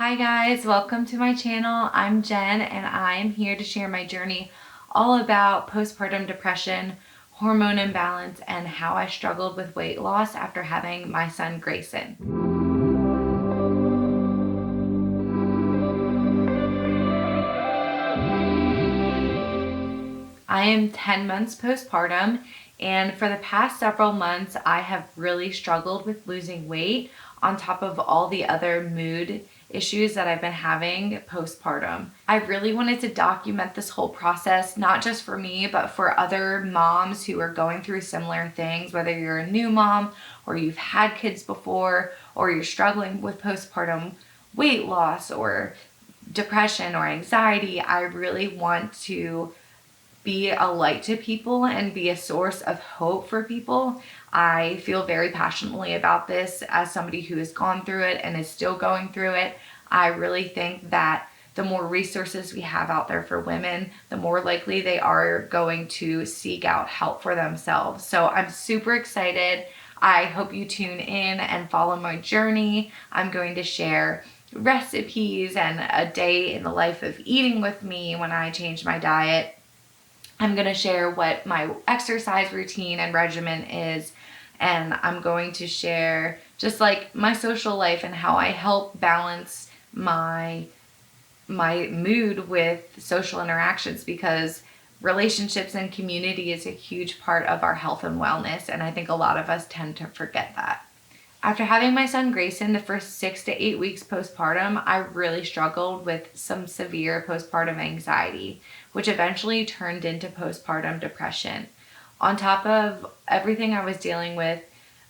Hi guys, welcome to my channel. I'm Jen and I'm here to share my journey all about postpartum depression, hormone imbalance, and how I struggled with weight loss after having my son Grayson. I am 10 months postpartum, and for the past several months I have really struggled with losing weight on top of all the other mood issues that I've been having postpartum. I really wanted to document this whole process, not just for me, but for other moms who are going through similar things, whether you're a new mom or you've had kids before, or you're struggling with postpartum weight loss or depression or anxiety. I really want to be a light to people and be a source of hope for people. I feel very passionately about this as somebody who has gone through it and is still going through it. I really think that the more resources we have out there for women, the more likely they are going to seek out help for themselves. So I'm super excited. I hope you tune in and follow my journey. I'm going to share recipes and a day in the life of eating with me when I changed my diet. I'm going to share what my exercise routine and regimen is, and I'm going to share just like my social life and how I help balance my mood with social interactions, because relationships and community is a huge part of our health and wellness, and I think a lot of us tend to forget that. After having my son Grayson, the first 6 to 8 weeks postpartum, I really struggled with some severe postpartum anxiety, which eventually turned into postpartum depression. On top of everything I was dealing with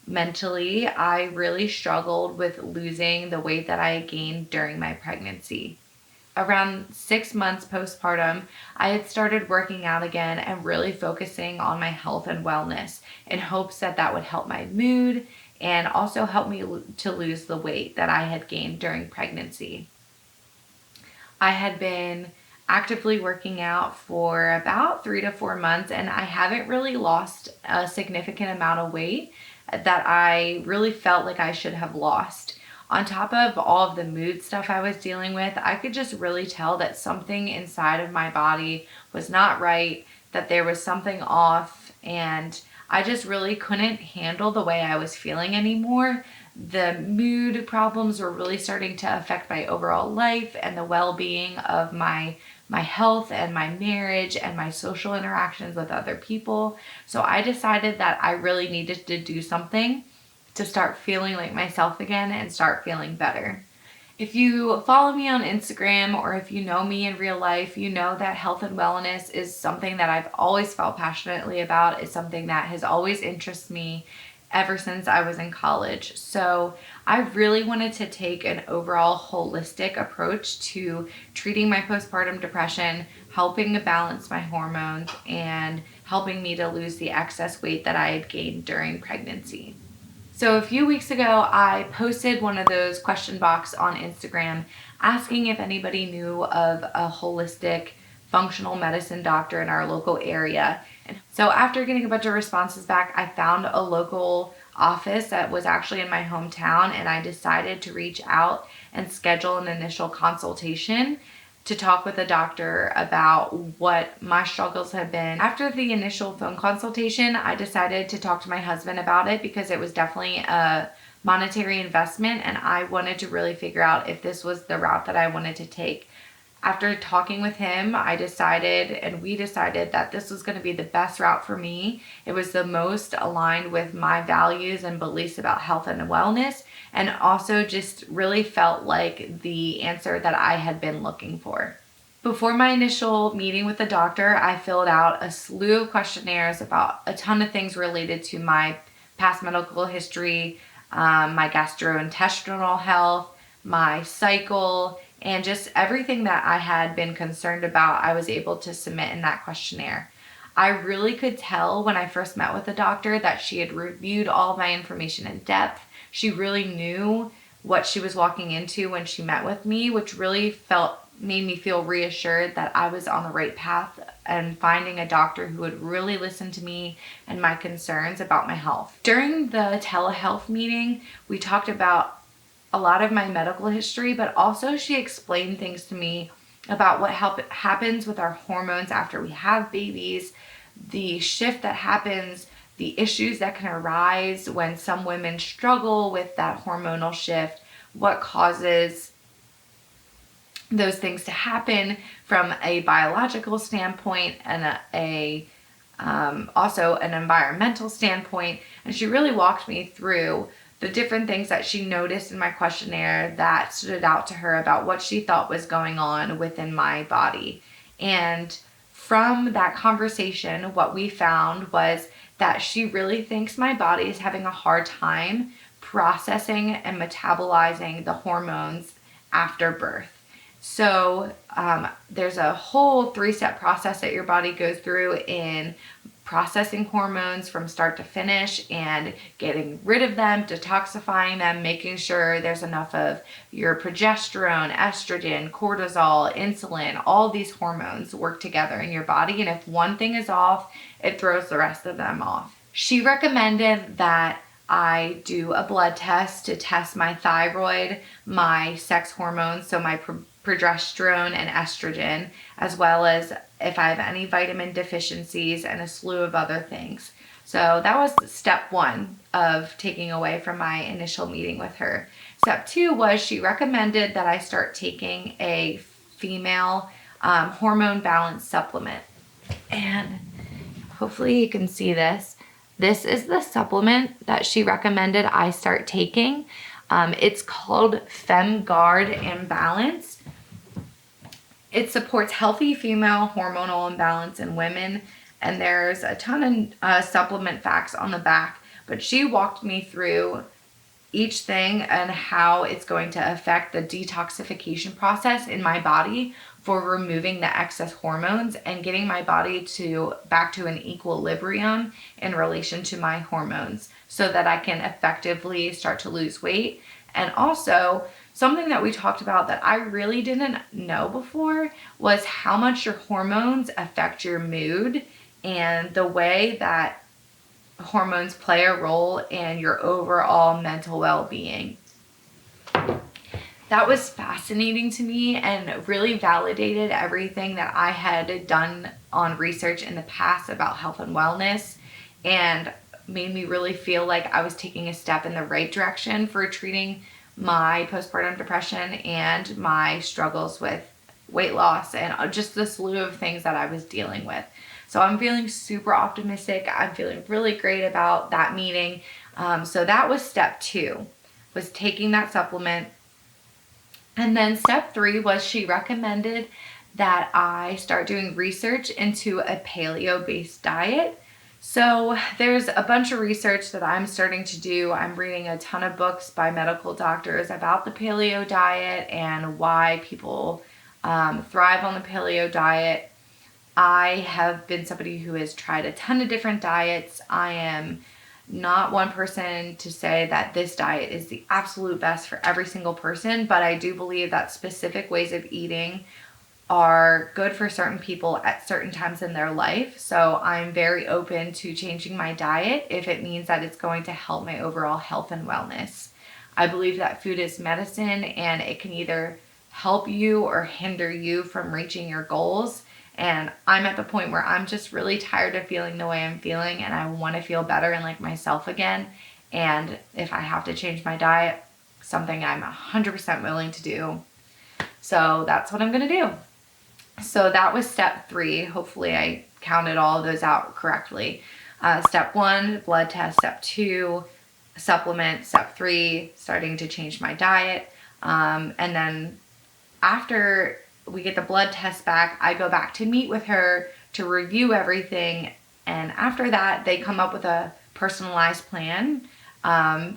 mentally, I really struggled with losing the weight that I had gained during my pregnancy. Around 6 months postpartum, I had started working out again and really focusing on my health and wellness in hopes that that would help my mood and also help me to lose the weight that I had gained during pregnancy. I had been actively working out for about 3 to 4 months, and I haven't really lost a significant amount of weight that I really felt like I should have lost. On top of all of the mood stuff I was dealing with, I could just really tell that something inside of my body was not right, that there was something off, and I just really couldn't handle the way I was feeling anymore. The mood problems were really starting to affect my overall life and the well-being of my health and my marriage and my social interactions with other people. So I decided that I really needed to do something to start feeling like myself again and start feeling better. If you follow me on Instagram or if you know me in real life, you know that health and wellness is something that I've always felt passionately about. It's something that has always interested me ever since I was in college. So I really wanted to take an overall holistic approach to treating my postpartum depression, helping to balance my hormones, and helping me to lose the excess weight that I had gained during pregnancy. So a few weeks ago, I posted one of those question box on Instagram asking if anybody knew of a holistic functional medicine doctor in our local area. And so after getting a bunch of responses back, I found a local office that was actually in my hometown, and I decided to reach out and schedule an initial consultation to talk with a doctor about what my struggles have been. After the initial phone consultation, I decided to talk to my husband about it because it was definitely a monetary investment, and I wanted to really figure out if this was the route that I wanted to take. After talking with him, we decided that this was going to be the best route for me. It was the most aligned with my values and beliefs about health and wellness, and also just really felt like the answer that I had been looking for. Before my initial meeting with the doctor, I filled out a slew of questionnaires about a ton of things related to my past medical history, my gastrointestinal health, my cycle, and just everything that I had been concerned about. I was able to submit in that questionnaire. I really could tell when I first met with the doctor that she had reviewed all my information in depth. She really knew what she was walking into when she met with me, which really made me feel reassured that I was on the right path and finding a doctor who would really listen to me and my concerns about my health. During the telehealth meeting, we talked about a lot of my medical history, but also she explained things to me about what happens with our hormones after we have babies, the shift that happens, the issues that can arise when some women struggle with that hormonal shift, what causes those things to happen from a biological standpoint and also an environmental standpoint. And she really walked me through the different things that she noticed in my questionnaire that stood out to her about what she thought was going on within my body. And from that conversation, what we found was that she really thinks my body is having a hard time processing and metabolizing the hormones after birth. So there's a whole 3-step process that your body goes through in processing hormones from start to finish and getting rid of them, detoxifying them, making sure there's enough of your progesterone, estrogen, cortisol, insulin. All these hormones work together in your body, and if one thing is off, it throws the rest of them off. She recommended that I do a blood test to test my thyroid, my sex hormones, so my progesterone and estrogen, as well as if I have any vitamin deficiencies and a slew of other things. So that was step 1 of taking away from my initial meeting with her. Step 2 was she recommended that I start taking a female hormone balance supplement. And hopefully you can see this. This is the supplement that she recommended I start taking. It's called FemGuard Imbalance. It supports healthy female hormonal imbalance in women, and there's a ton of supplement facts on the back, but she walked me through each thing and how it's going to affect the detoxification process in my body for removing the excess hormones and getting my body back to an equilibrium in relation to my hormones so that I can effectively start to lose weight. And also, something that we talked about that I really didn't know before was how much your hormones affect your mood and the way that hormones play a role in your overall mental well-being. That was fascinating to me and really validated everything that I had done on research in the past about health and wellness, and made me really feel like I was taking a step in the right direction for treating my postpartum depression and my struggles with weight loss and just the slew of things that I was dealing with. So I'm feeling super optimistic. I'm feeling really great about that meeting. So that was step 2, was taking that supplement. And then step 3 was she recommended that I start doing research into a paleo-based diet. So there's a bunch of research that I'm starting to do. I'm reading a ton of books by medical doctors about the paleo diet and why people thrive on the paleo diet. I have been somebody who has tried a ton of different diets. I am not one person to say that this diet is the absolute best for every single person, but I do believe that specific ways of eating are good for certain people at certain times in their life. So I'm very open to changing my diet if it means that it's going to help my overall health and wellness. I believe that food is medicine, and it can either help you or hinder you from reaching your goals. And I'm at the point where I'm just really tired of feeling the way I'm feeling, and I want to feel better and like myself again. And if I have to change my diet, something I'm 100% willing to do. So that's what I'm going to do. So that was step 3. Hopefully I counted all of those out correctly. Step 1, blood test. Step 2, supplement. Step 3, starting to change my diet. And then after we get the blood test back, I go back to meet with her to review everything. And after that, they come up with a personalized plan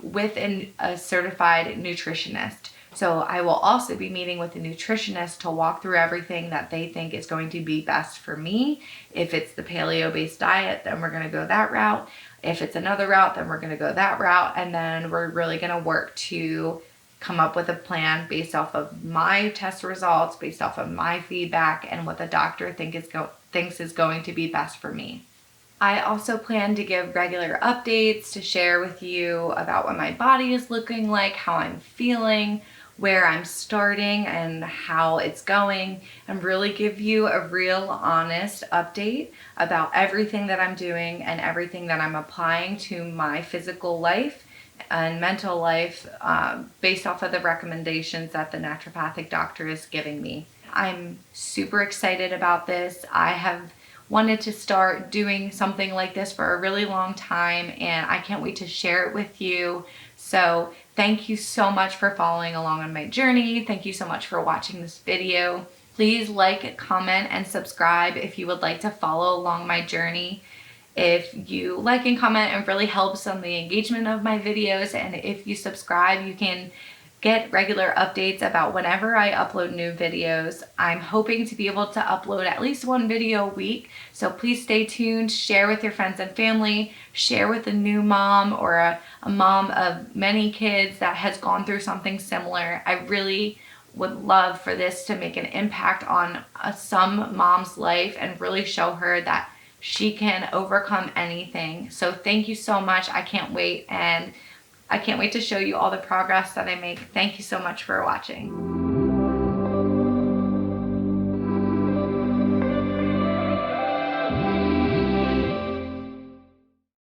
with a certified nutritionist. So I will also be meeting with a nutritionist to walk through everything that they think is going to be best for me. If it's the paleo-based diet, then we're going to go that route. If it's another route, then we're going to go that route. And then we're really going to work to come up with a plan based off of my test results, based off of my feedback, and what the doctor thinks is going to be best for me. I also plan to give regular updates to share with you about what my body is looking like, how I'm feeling, where I'm starting, and how it's going, and really give you a real honest update about everything that I'm doing and everything that I'm applying to my physical life and mental life based off of the recommendations that the naturopathic doctor is giving me. I'm super excited about this. I have wanted to start doing something like this for a really long time, and I can't wait to share it with you. So thank you so much for following along on my journey. Thank you so much for watching this video. Please like, comment, and subscribe if you would like to follow along my journey. If you like and comment, it really helps on the engagement of my videos, and if you subscribe, you can get regular updates about whenever I upload new videos. I'm hoping to be able to upload at least one video a week, so please stay tuned, share with your friends and family, share with a new mom or a mom of many kids that has gone through something similar. I really would love for this to make an impact on some mom's life and really show her that she can overcome anything. So thank you so much. I can't wait to show you all the progress that I make. Thank you so much for watching.